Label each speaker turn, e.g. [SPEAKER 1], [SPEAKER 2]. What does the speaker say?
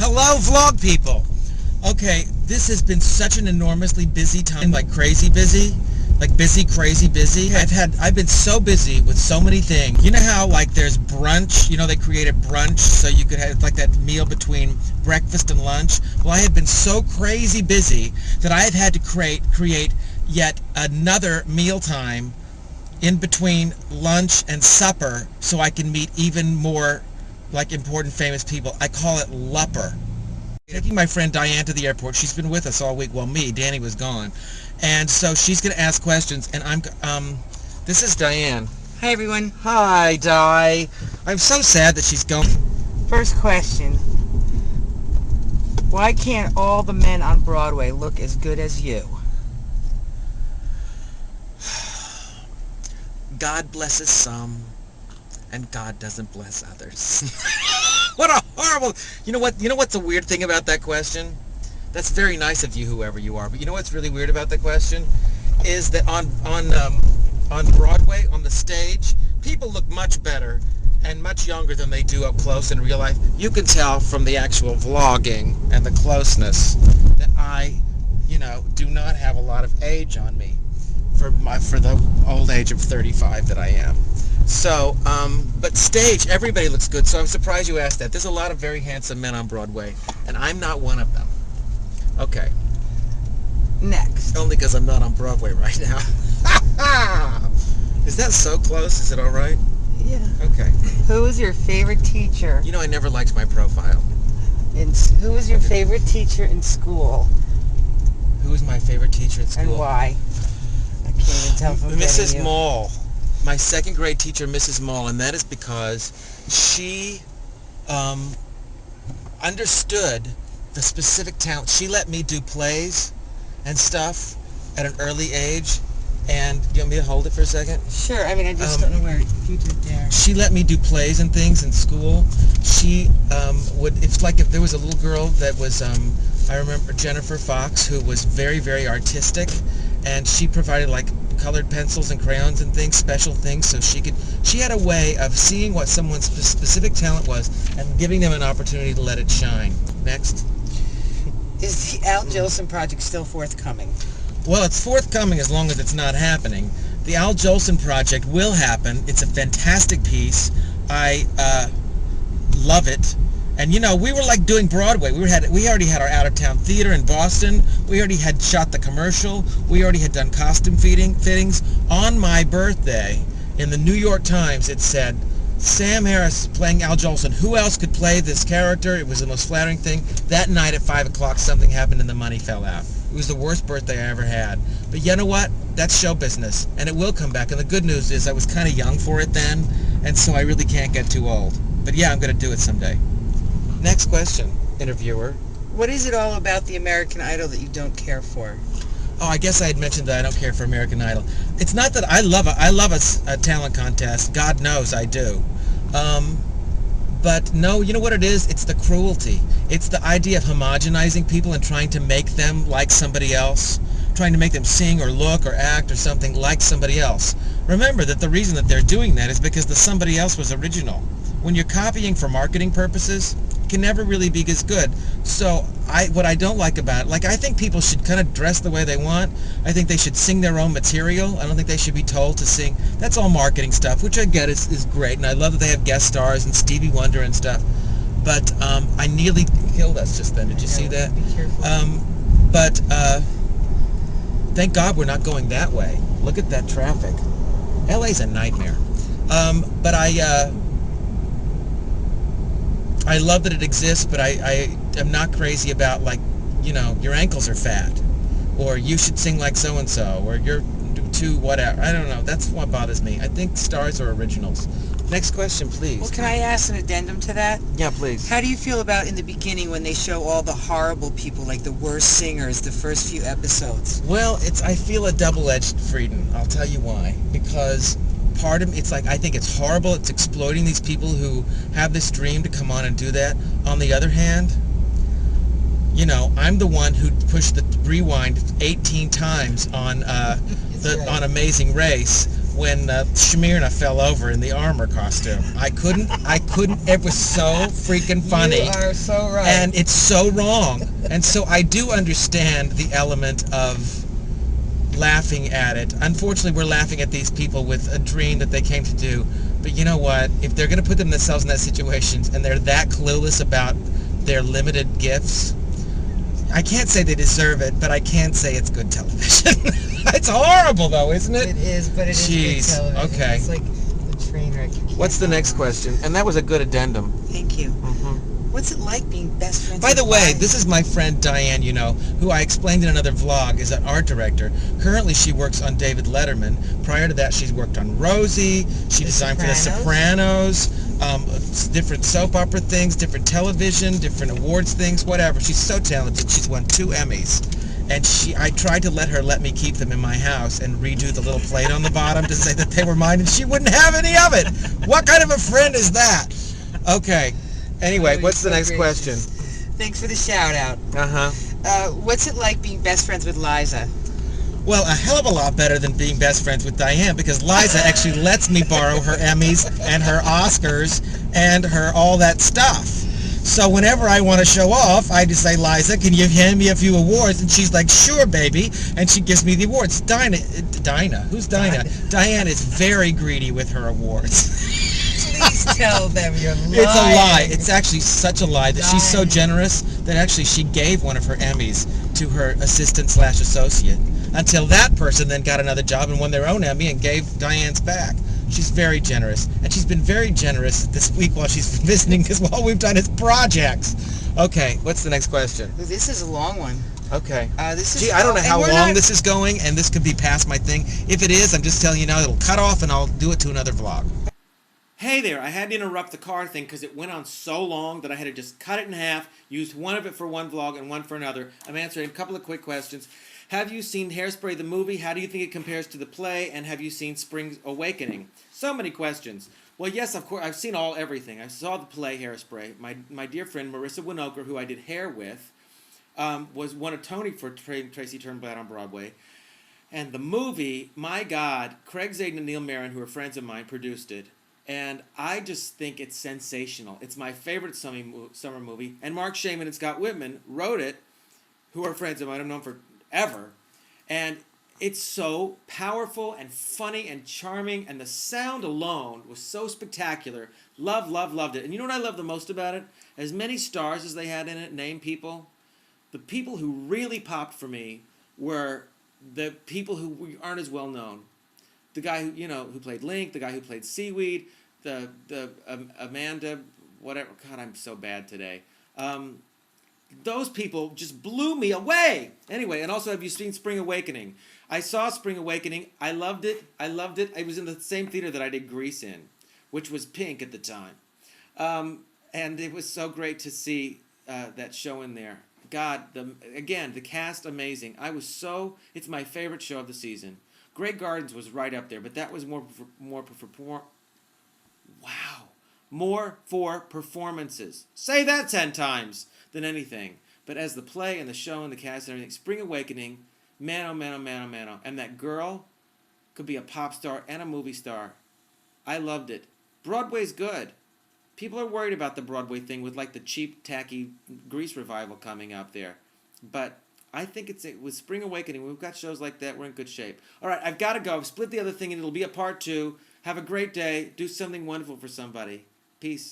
[SPEAKER 1] Hello, vlog people. Okay, this has been such an enormously busy time, like crazy busy. Like busy, crazy busy. I've been so busy with so many things. You know how like there's brunch, you know they created brunch so you could have like that meal between breakfast and lunch? Well, I have been so crazy busy that I have had to create yet another mealtime in between lunch and supper so I can meet even more like important famous people. I call it Lupper. Taking my friend Diann to the airport. She's been with us all week. Well, Danny was gone. And so she's going to ask questions, and this is Diann.
[SPEAKER 2] Hi, everyone.
[SPEAKER 1] Hi, Di. I'm so sad that she's gone.
[SPEAKER 2] First question. Why can't all the men on Broadway look as good as you?
[SPEAKER 1] God blesses some, and God doesn't bless others. What a horrible... You know what's the weird thing about that question? That's very nice of you, whoever you are. But you know what's really weird about that question? Is that on Broadway, on the stage, people look much better and much younger than they do up close in real life. You can tell from the actual vlogging and the closeness that I, do not have a lot of age on me for the old age of 35 that I am. So, but stage, everybody looks good, so I'm surprised you asked that. There's a lot of very handsome men on Broadway, and I'm not one of them. Okay.
[SPEAKER 2] Next.
[SPEAKER 1] Only because I'm not on Broadway right now. Is that so close? Is it all right?
[SPEAKER 2] Yeah.
[SPEAKER 1] Okay.
[SPEAKER 2] Who was your favorite teacher?
[SPEAKER 1] You know, I never liked my profile.
[SPEAKER 2] Who was your favorite teacher in school?
[SPEAKER 1] Who was my favorite teacher in school?
[SPEAKER 2] And why? I can't even tell from
[SPEAKER 1] Mrs. Mall. My second grade teacher, Mrs. Mall, and that is because she understood the specific talent. She let me do plays and stuff at an early age. And do you want me to hold it for a second?
[SPEAKER 2] Sure. I mean, I just don't know where you did there.
[SPEAKER 1] She let me do plays and things in school. She it's like if there was a little girl that was, I remember Jennifer Fox, who was very, very artistic, and she provided like colored pencils and crayons and things, special things, so she had a way of seeing what someone's specific talent was and giving them an opportunity to let it shine. Next.
[SPEAKER 2] Is the Al Jolson project still forthcoming?
[SPEAKER 1] Well, it's forthcoming as long as it's not happening. The Al Jolson project will happen. It's a fantastic piece. I love it. And we were like doing Broadway. We already had our out-of-town theater in Boston. We already had shot the commercial. We already had done costume fittings. On my birthday, in the New York Times, it said, Sam Harris playing Al Jolson. Who else could play this character? It was the most flattering thing. That night at 5 o'clock, something happened and the money fell out. It was the worst birthday I ever had. But you know what? That's show business, and it will come back. And the good news is I was kind of young for it then, and so I really can't get too old. But yeah, I'm going to do it someday. Next question, interviewer.
[SPEAKER 2] What is it all about the American Idol that you don't care for?
[SPEAKER 1] Oh, I guess I had mentioned that I don't care for American Idol. It's not that I love a talent contest. God knows I do. But no, you know what it is? It's the cruelty. It's the idea of homogenizing people and trying to make them like somebody else. Trying to make them sing or look or act or something like somebody else. Remember that the reason that they're doing that is because the somebody else was original. When you're copying for marketing purposes, it can never really be as good. So what I don't like about it, I think people should kind of dress the way they want. I think they should sing their own material. I don't think they should be told to sing. That's all marketing stuff, which I get is great. And I love that they have guest stars and Stevie Wonder and stuff. But I nearly killed us just then. Did you see that?
[SPEAKER 2] Be careful.
[SPEAKER 1] But thank God we're not going that way. Look at that traffic. LA's a nightmare. But I love that it exists, but I am not crazy about, your ankles are fat, or you should sing like so-and-so, or you're too whatever. I don't know. That's what bothers me. I think stars are originals. Next question, please.
[SPEAKER 2] Well, can I ask an addendum to that?
[SPEAKER 1] Yeah, please.
[SPEAKER 2] How do you feel about in the beginning when they show all the horrible people, like the worst singers, the first few episodes?
[SPEAKER 1] Well, I feel a double-edged freedom. I'll tell you why. Because part of me, I think it's horrible. It's exploiting these people who have this dream to come on and do that. On the other hand, I'm the one who pushed the rewind 18 times on on Amazing Race when Shmirna fell over in the armor costume. I couldn't. It was so freaking funny.
[SPEAKER 2] You are so right.
[SPEAKER 1] And it's so wrong. And so I do understand the element of laughing at it. Unfortunately, we're laughing at these people with a dream that they came to do. But you know what? If they're going to put themselves in that situation and they're that clueless about their limited gifts, I can't say they deserve it, but I can say it's good television. It's horrible, though, isn't it?
[SPEAKER 2] It is, but it is good television.
[SPEAKER 1] Okay.
[SPEAKER 2] It's like the train wreck.
[SPEAKER 1] What's the next question? And that was a good addendum.
[SPEAKER 2] Thank you. What's it like being best friends
[SPEAKER 1] By the
[SPEAKER 2] with
[SPEAKER 1] way,
[SPEAKER 2] Liza?
[SPEAKER 1] this is my friend Diann, who I explained in another vlog is an art director. Currently, she works on David Letterman. Prior to that, she's worked on Rosie. She designed for The Sopranos, different soap opera things, different television, different awards things, whatever. She's so talented. She's won 2 Emmys. And I tried to let me keep them in my house and redo the little plate on the bottom to say that they were mine, and she wouldn't have any of it. What kind of a friend is that? Okay. Anyway, what's the next question?
[SPEAKER 2] Thanks for the shout out. What's it like being best friends with Liza?
[SPEAKER 1] Well, a hell of a lot better than being best friends with Diann, because Liza actually lets me borrow her Emmys and her Oscars and her all that stuff. So whenever I want to show off, I just say, Liza, can you hand me a few awards? And she's like, sure, baby. And she gives me the awards. Dinah? Who's Dinah? Diann is very greedy with her awards.
[SPEAKER 2] Please tell them you're lying.
[SPEAKER 1] It's a lie. It's actually such a lie that she's so generous that actually she gave one of her Emmys to her assistant/associate until that person then got another job and won their own Emmy and gave Diann's back. She's very generous. And she's been very generous this week while she's been visiting because all we've done is projects. Okay, what's the next question?
[SPEAKER 2] This is a long one.
[SPEAKER 1] Okay.
[SPEAKER 2] This is.
[SPEAKER 1] I don't know how long this is going, and this could be past my thing. If it is, I'm just telling you now, it'll cut off and I'll do it to another vlog. Hey there, I had to interrupt the car thing because it went on so long that I had to just cut it in half, used one of it for one vlog and one for another. I'm answering a couple of quick questions. Have you seen Hairspray the movie? How do you think it compares to the play? And have you seen Spring Awakening? So many questions. Well, yes, of course, I've seen everything. I saw the play Hairspray. My dear friend Marissa Winokur, who I did hair with, won a Tony for Tracy Turnblad on Broadway. And the movie, my God, Craig Zadan and Neil Marin, who are friends of mine, produced it. And I just think it's sensational. It's my favorite summer movie. And Mark Shaman and Scott Whitman wrote it, who are friends of mine. I've known forever. And it's so powerful and funny and charming. And the sound alone was so spectacular. Loved it. And you know what I love the most about it? As many stars as they had in it, name people, the people who really popped for me were the people who aren't as well known. The guy who played Link, the guy who played Seaweed, the Amanda, whatever. God, I'm so bad today. Those people just blew me away. Anyway, and also, have you seen Spring Awakening? I saw Spring Awakening. I loved it. It was in the same theater that I did Grease in, which was pink at the time. And it was so great to see that show in there. God, the cast amazing. It's my favorite show of the season. Grey Gardens was right up there, but that was more for performances. Say that 10 times than anything. But as the play and the show and the cast and everything, Spring Awakening, man, oh man, oh man, oh man, oh. And that girl could be a pop star and a movie star. I loved it. Broadway's good. People are worried about the Broadway thing with like the cheap, tacky Grease revival coming up there. But I think with Spring Awakening, we've got shows like that, we're in good shape. All right, I've got to go. I've split the other thing, and it'll be a part 2. Have a great day. Do something wonderful for somebody. Peace.